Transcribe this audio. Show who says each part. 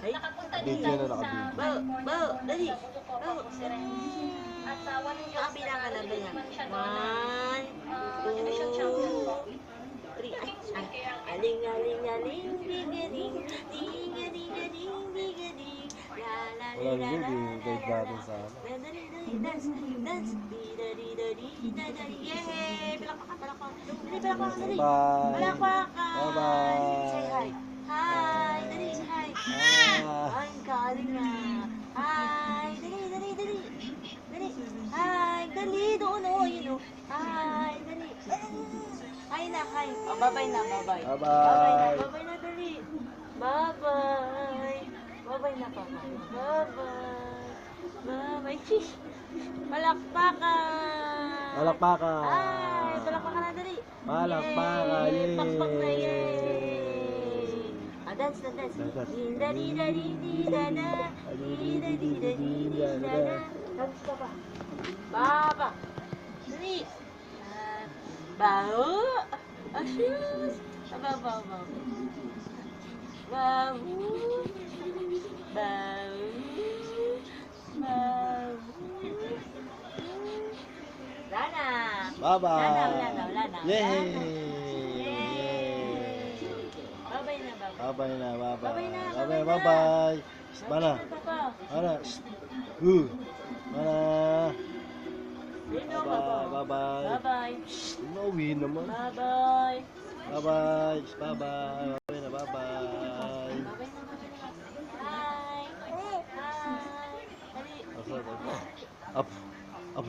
Speaker 1: Nakapunta din
Speaker 2: Video na
Speaker 1: tayo sa
Speaker 2: nakabidyo.
Speaker 1: dali. At sa 1 years
Speaker 3: Nakabilang ka na ba yan?
Speaker 1: naman siya doon na
Speaker 3: 1,
Speaker 1: division champion po.
Speaker 3: 3.
Speaker 1: Kingsman kaya
Speaker 3: Aling, aling, aling, digaling, digaling, galing, digaling, la la
Speaker 2: Wala
Speaker 3: la
Speaker 2: rin
Speaker 3: la
Speaker 2: yun, yung guide natin sa ano.
Speaker 3: dali, dance, dance, dida, dida, dida, dali, yay! Palakpakan, palakpakan. Dali, palakpakan, dali.
Speaker 2: Bye!
Speaker 3: Palakpakan.
Speaker 2: Bye-bye!
Speaker 3: Say hi. Hi, dali, say hi.
Speaker 2: Ah!
Speaker 3: Ay, ang galing nga. Hi, dali, dali, dali. Dali. Hi, dali, doon, oh, yun, oh. Hi, dali. Hi na, hi. Oh, bye-bye na, bye-bye.
Speaker 2: Bye-bye.
Speaker 3: Bye-bye na, dali. Bye-bye. Bye-bye na, bye-bye. Bye-bye. Bye-bye. Shish. Palakpakan.
Speaker 2: Palakpakan.
Speaker 3: Ay, palakpakan na, dali.
Speaker 2: Palakpakan, yay.
Speaker 3: Pakpak na, yay. Dance na, dance.
Speaker 2: Dance.
Speaker 3: Dida, dida, dida, da. Dida, dida, dida, da. Dance ka pa. Baba. Dali. Bao. Asyos. Bao, bao, bao. Bao. Bao. Bao. Lana.
Speaker 2: Bye-bye.
Speaker 3: Lana.
Speaker 2: Yay!
Speaker 3: Bye-bye na, bye-bye.
Speaker 2: Bye-bye na, bye-bye.
Speaker 3: Bye-bye na,
Speaker 2: Bye-bye,
Speaker 3: bye-bye na.
Speaker 2: bye-bye. Mana?
Speaker 3: Papa.
Speaker 2: Mana? Mana?
Speaker 3: Dino,
Speaker 2: Bye-bye,
Speaker 3: papa.
Speaker 2: bye-bye.
Speaker 3: Bye-bye.
Speaker 2: Umuwi naman.
Speaker 3: Bye-bye.
Speaker 2: Bye-bye. Bye-bye. Bye-bye na, bye-bye.
Speaker 3: Bye-bye na, bye-bye na. Hi. Hi. Dali.
Speaker 2: Up. Up.